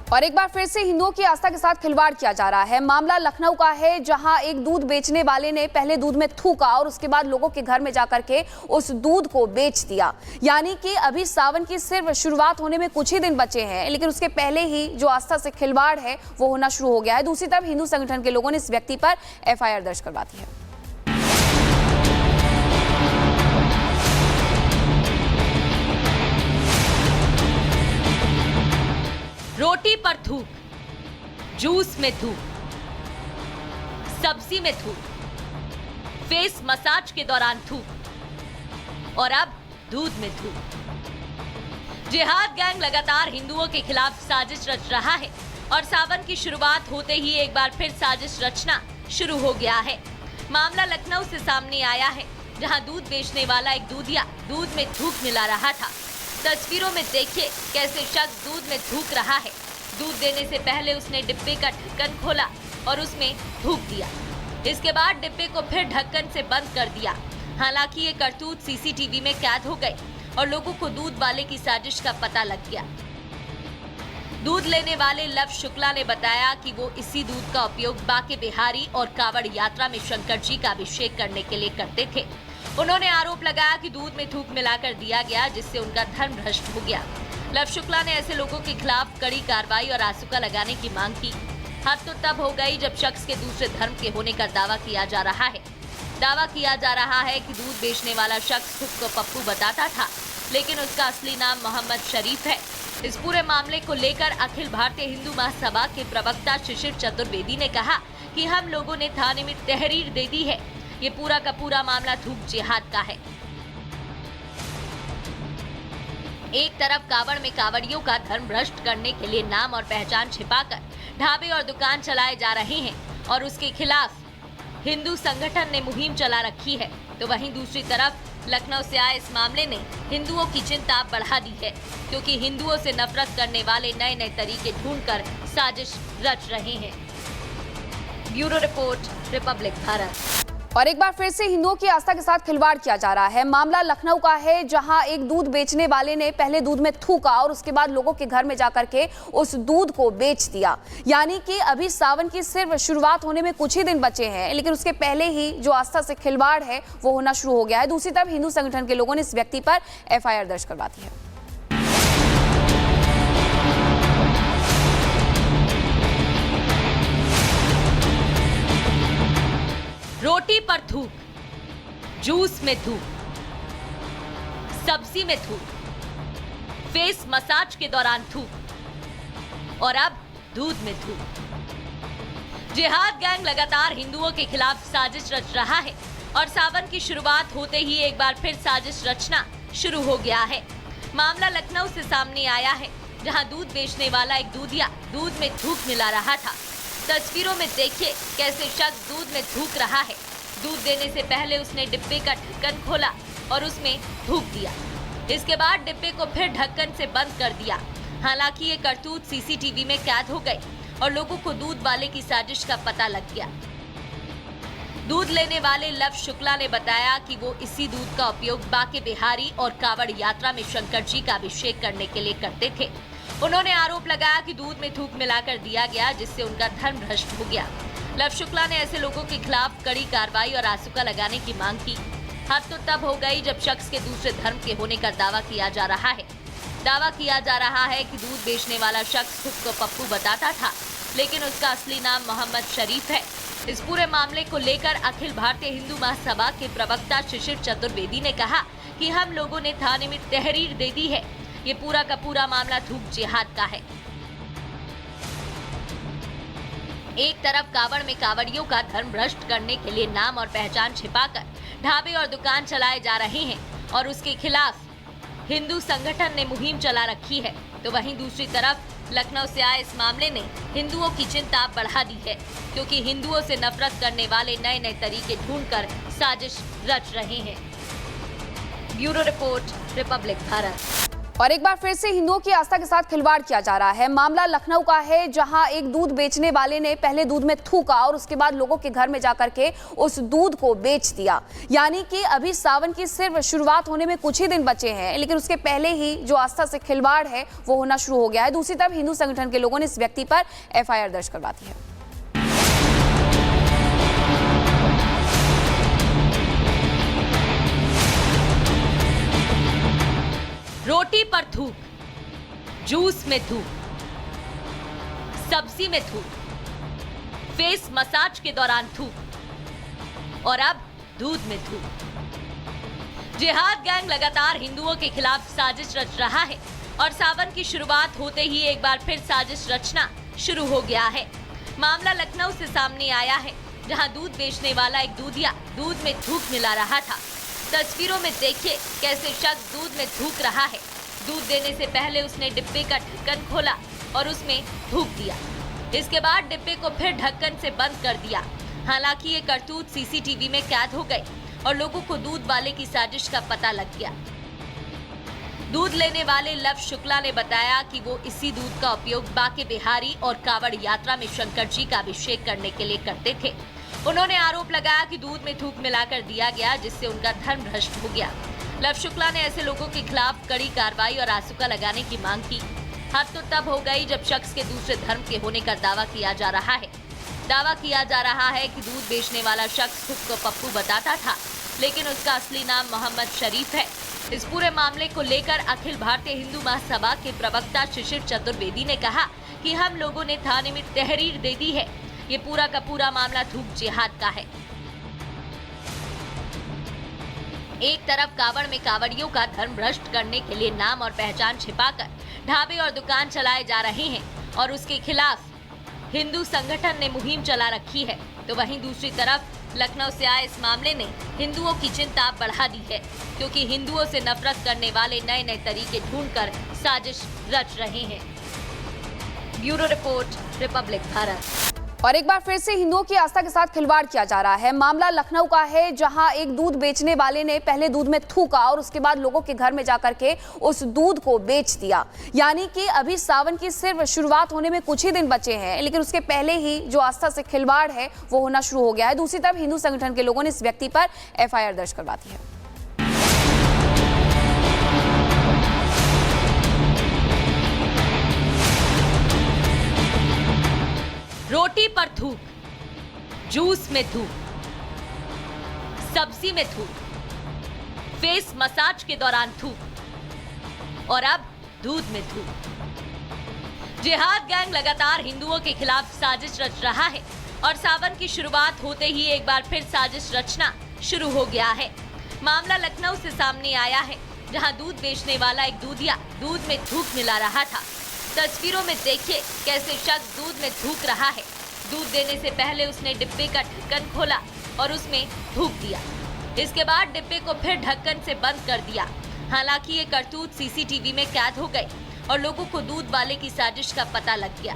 और एक बार फिर से हिंदुओं की आस्था के साथ खिलवाड़ किया जा रहा है। मामला लखनऊ का है, जहां एक दूध बेचने वाले ने पहले दूध में थूका और उसके बाद लोगों के घर में जाकर के उस दूध को बेच दिया। यानी कि अभी सावन की सिर्फ शुरुआत होने में कुछ ही दिन बचे हैं, लेकिन उसके पहले ही जो आस्था से खिलवाड़ है वो होना शुरू हो गया है। दूसरी तरफ हिंदू संगठन के लोगों ने इस व्यक्ति पर एफआईआर दर्ज करवा दी है। रोटी पर थूक, जूस में थूक, सब्जी में थूक, फेस मसाज के दौरान थूक और अब दूध में थूक। जिहाद गैंग लगातार हिंदुओं के खिलाफ साजिश रच रहा है और सावन की शुरुआत होते ही एक बार फिर साजिश रचना शुरू हो गया है। मामला लखनऊ से सामने आया है, जहां दूध बेचने वाला एक दूधिया दूध में थूक मिला रहा था। तस्वीरों में देखिए कैसे शख्स दूध में थूक रहा है। दूध देने से पहले उसने डिब्बे का ढक्कन खोला और उसमें थूक दिया। इसके बाद डिब्बे को फिर ढक्कन से बंद कर दिया। हालांकि ये करतूत सीसीटीवी में कैद हो गई और लोगों को दूध वाले की साजिश का पता लग गया। दूध लेने वाले लव शुक्ला ने बताया कि वो इसी दूध का उपयोग बाके बिहारी और कावड़ यात्रा में शंकर जी का अभिषेक करने के लिए करते थे। उन्होंने आरोप लगाया कि दूध में थूक मिलाकर दिया गया, जिससे उनका धर्म भ्रष्ट हो गया। लव शुक्ला ने ऐसे लोगों के खिलाफ कड़ी कार्रवाई और आसूका लगाने की मांग की। हद तो तब हो गई जब शख्स के दूसरे धर्म के होने का दावा किया जा रहा है। दावा किया जा रहा है कि दूध बेचने वाला शख्स खुद को पप्पू बताता था, लेकिन उसका असली नाम मोहम्मद शरीफ है। इस पूरे मामले को लेकर अखिल भारतीय हिंदू महासभा के प्रवक्ता शिशिर चतुर्वेदी ने कहा कि हम लोगों ने थाने में तहरीर दे दी है। ये पूरा का पूरा मामला थूक जिहाद का है। एक तरफ कावड़ में कावड़ियों का धर्म भ्रष्ट करने के लिए नाम और पहचान छिपाकर ढाबे और दुकान चलाए जा रहे हैं और उसके खिलाफ हिंदू संगठन ने मुहिम चला रखी है, तो वहीं दूसरी तरफ लखनऊ से आए इस मामले ने हिंदुओं की चिंता बढ़ा दी है, क्योंकि हिंदुओं से नफरत करने वाले नए नए तरीके ढूंढकर साजिश रच रहे हैं। Bureau report, Republic Bharat. और एक बार फिर से हिंदुओं की आस्था के साथ खिलवाड़ किया जा रहा है। मामला लखनऊ का है, जहां एक दूध बेचने वाले ने पहले दूध में थूका और उसके बाद लोगों के घर में जाकर के उस दूध को बेच दिया। यानी कि अभी सावन की सिर्फ शुरुआत होने में कुछ ही दिन बचे हैं, लेकिन उसके पहले ही जो आस्था से खिलवाड़ है वो होना शुरू हो गया है। दूसरी तरफ हिंदू संगठन के लोगों ने इस व्यक्ति पर एफआईआर दर्ज करवा दी है। रोटी पर थूक, जूस में थूक, सब्जी में थूक, फेस मसाज के दौरान थूक और अब दूध में थूक। जिहाद गैंग लगातार हिंदुओं के खिलाफ साजिश रच रहा है और सावन की शुरुआत होते ही एक बार फिर साजिश रचना शुरू हो गया है। मामला लखनऊ से सामने आया है, जहां दूध बेचने वाला एक दूधिया दूध में थूक मिला रहा था। तस्वीरों में देखिए कैसे शख्स दूध में थूक रहा है। दूध देने से पहले उसने डिब्बे का ढक्कन खोला और उसमें थूक दिया। इसके बाद डिब्बे को फिर ढक्कन से बंद कर दिया। हालांकि ये करतूत सीसीटीवी में कैद हो गई और लोगों को दूध वाले की साजिश का पता लग गया। दूध लेने वाले लव शुक्ला ने बताया कि वो इसी दूध का उपयोग बाके बिहारी और कावड़ यात्रा में शंकर जी का अभिषेक करने के लिए करते थे। उन्होंने आरोप लगाया कि दूध में थूक मिलाकर दिया गया, जिससे उनका धर्म भ्रष्ट हो गया। लव शुक्ला ने ऐसे लोगों के खिलाफ कड़ी कार्रवाई और आसूका लगाने की मांग की। हद तो तब हो गई जब शख्स के दूसरे धर्म के होने का दावा किया जा रहा है। दावा किया जा रहा है कि दूध बेचने वाला शख्स खुद को पप्पू बताता था, लेकिन उसका असली नाम मोहम्मद शरीफ है। इस पूरे मामले को लेकर अखिल भारतीय हिंदू महासभा के प्रवक्ता शिशिर चतुर्वेदी ने कहा कि हम लोगों ने थाने में तहरीर दे दी है। ये पूरा का पूरा मामला थूक जिहाद का है। एक तरफ कावड़ में कावड़ियों का धर्म भ्रष्ट करने के लिए नाम और पहचान छिपाकर ढाबे और दुकान चलाए जा रहे हैं और उसके खिलाफ हिंदू संगठन ने मुहिम चला रखी है, तो वहीं दूसरी तरफ लखनऊ से आए इस मामले ने हिंदुओं की चिंता बढ़ा दी है, क्योंकि हिंदुओं से नफरत करने वाले नए नए तरीके ढूंढकर साजिश रच रहे हैं। Bureau report, Republic Bharat. और एक बार फिर से हिंदुओं की आस्था के साथ खिलवाड़ किया जा रहा है। मामला लखनऊ का है, जहां एक दूध बेचने वाले ने पहले दूध में थूका और उसके बाद लोगों के घर में जाकर के उस दूध को बेच दिया। यानी कि अभी सावन की सिर्फ शुरुआत होने में कुछ ही दिन बचे हैं, लेकिन उसके पहले ही जो आस्था से खिलवाड़ है वो होना शुरू हो गया है। दूसरी तरफ हिंदू संगठन के लोगों ने इस व्यक्ति पर FIR दर्ज करवा दी है। रोटी पर थूक, जूस में थूक, सब्जी में थूक, फेस मसाज के दौरान थूक और अब दूध में थूक। जिहाद गैंग लगातार हिंदुओं के खिलाफ साजिश रच रहा है और सावन की शुरुआत होते ही एक बार फिर साजिश रचना शुरू हो गया है। मामला लखनऊ से सामने आया है, जहां दूध बेचने वाला एक दूधिया दूध में थूक मिला रहा था। तस्वीरों में देखिए कैसे शख्स दूध में थूक रहा है। दूध देने से पहले उसने डिब्बे का ढक्कन खोला और उसमें थूक दिया। इसके बाद डिब्बे को फिर ढक्कन से बंद कर दिया। हालांकि ये करतूत CCTV में कैद हो गई और लोगों को दूध वाले की साजिश का पता लग गया। दूध लेने वाले लव शुक्ला ने बताया कि वो इसी दूध का उपयोग बाके बिहारी और कावड़ यात्रा में शंकर जी का अभिषेक करने के लिए करते थे। उन्होंने आरोप लगाया कि दूध में थूक मिलाकर दिया गया, जिससे उनका धर्म भ्रष्ट हो गया। लव शुक्ला ने ऐसे लोगों के खिलाफ कड़ी कार्रवाई और आसूका लगाने की मांग की। हद तो तब हो गई जब शख्स के दूसरे धर्म के होने का दावा किया जा रहा है। दावा किया जा रहा है कि दूध बेचने वाला शख्स खुद को पप्पू बताता था, लेकिन उसका असली नाम मोहम्मद शरीफ है। इस पूरे मामले को लेकर अखिल भारतीय हिंदू महासभा के प्रवक्ता शिशिर चतुर्वेदी ने कहा कि हम लोगों ने थाने में तहरीर दे दी है। ये पूरा का पूरा मामला थूक जिहाद का है। एक तरफ कावड़ में कावड़ियों का धर्म भ्रष्ट करने के लिए नाम और पहचान छिपाकर ढाबे और दुकान चलाए जा रहे हैं और उसके खिलाफ हिंदू संगठन ने मुहिम चला रखी है, तो वहीं दूसरी तरफ लखनऊ से आए इस मामले ने हिंदुओं की चिंता बढ़ा दी है, क्योंकि हिंदुओं से नफरत करने वाले नए नए तरीके ढूंढकर साजिश रच रहे हैं। Bureau report, Republic Bharat. और एक बार फिर से हिंदुओं की आस्था के साथ खिलवाड़ किया जा रहा है। मामला लखनऊ का है, जहां एक दूध बेचने वाले ने पहले दूध में थूका और उसके बाद लोगों के घर में जाकर के उस दूध को बेच दिया। यानी कि अभी सावन की सिर्फ शुरुआत होने में कुछ ही दिन बचे हैं, लेकिन उसके पहले ही जो आस्था से खिलवाड़ है वो होना शुरू हो गया है। दूसरी तरफ हिंदू संगठन के लोगों ने इस व्यक्ति पर FIR दर्ज करवा दी है। रोटी पर थूक, जूस में थूक, सब्जी में थूक, फेस मसाज के दौरान थूक और अब दूध में थूक। जिहाद गैंग लगातार हिंदुओं के खिलाफ साजिश रच रहा है और सावन की शुरुआत होते ही एक बार फिर साजिश रचना शुरू हो गया है। मामला लखनऊ से सामने आया है, जहां दूध बेचने वाला एक दूधिया दूध में थूक मिला रहा था। तस्वीरों में देखिए कैसे शख्स दूध में थूक रहा है। दूध देने से पहले उसने डिब्बे का ढक्कन खोला और उसमें थूक दिया। इसके बाद डिब्बे को फिर ढक्कन से बंद कर दिया। हालांकि ये करतूत CCTV में कैद हो गई और लोगों को दूध वाले की साजिश का पता लग गया।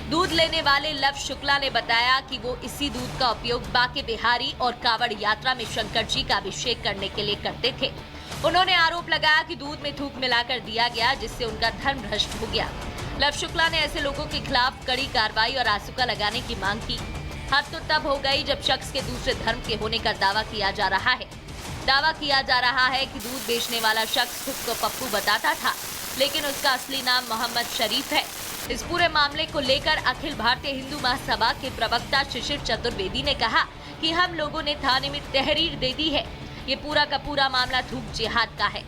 दूध लेने वाले लव शुक्ला ने बताया कि वो इसी दूध का उपयोग बाके बिहारी और कावड़ यात्रा में शंकर जी का अभिषेक करने के लिए करते थे। उन्होंने आरोप लगाया कि दूध में थूक मिलाकर दिया गया, जिससे उनका धर्म भ्रष्ट हो गया। लव शुक्ला ने ऐसे लोगों के खिलाफ कड़ी कार्रवाई और आसूका लगाने की मांग की। हद तो तब हो गई जब शख्स के दूसरे धर्म के होने का दावा किया जा रहा है। दावा किया जा रहा है कि दूध बेचने वाला शख्स खुद को पप्पू बताता था, लेकिन उसका असली नाम मोहम्मद शरीफ है। इस पूरे मामले को लेकर अखिल भारतीय हिंदू महासभा के प्रवक्ता शिशिर चतुर्वेदी ने कहा कि हम लोगों ने थाने में तहरीर दे दी है। ये पूरा का पूरा मामला थूक जिहाद का है।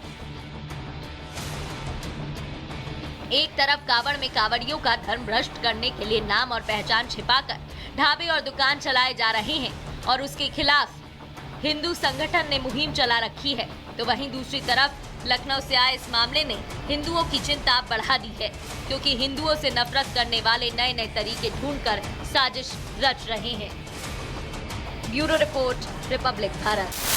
एक तरफ कावड़ में कावड़ियों का धर्म भ्रष्ट करने के लिए नाम और पहचान छिपाकर ढाबे और दुकान चलाए जा रहे हैं और उसके खिलाफ हिंदू संगठन ने मुहिम चला रखी है, तो वहीं दूसरी तरफ लखनऊ से आए इस मामले ने हिंदुओं की चिंता बढ़ा दी है, क्योंकि हिंदुओं से नफरत करने वाले नए नए तरीके ढूंढकर साजिश रच रहे हैं। Bureau report, Republic Bharat.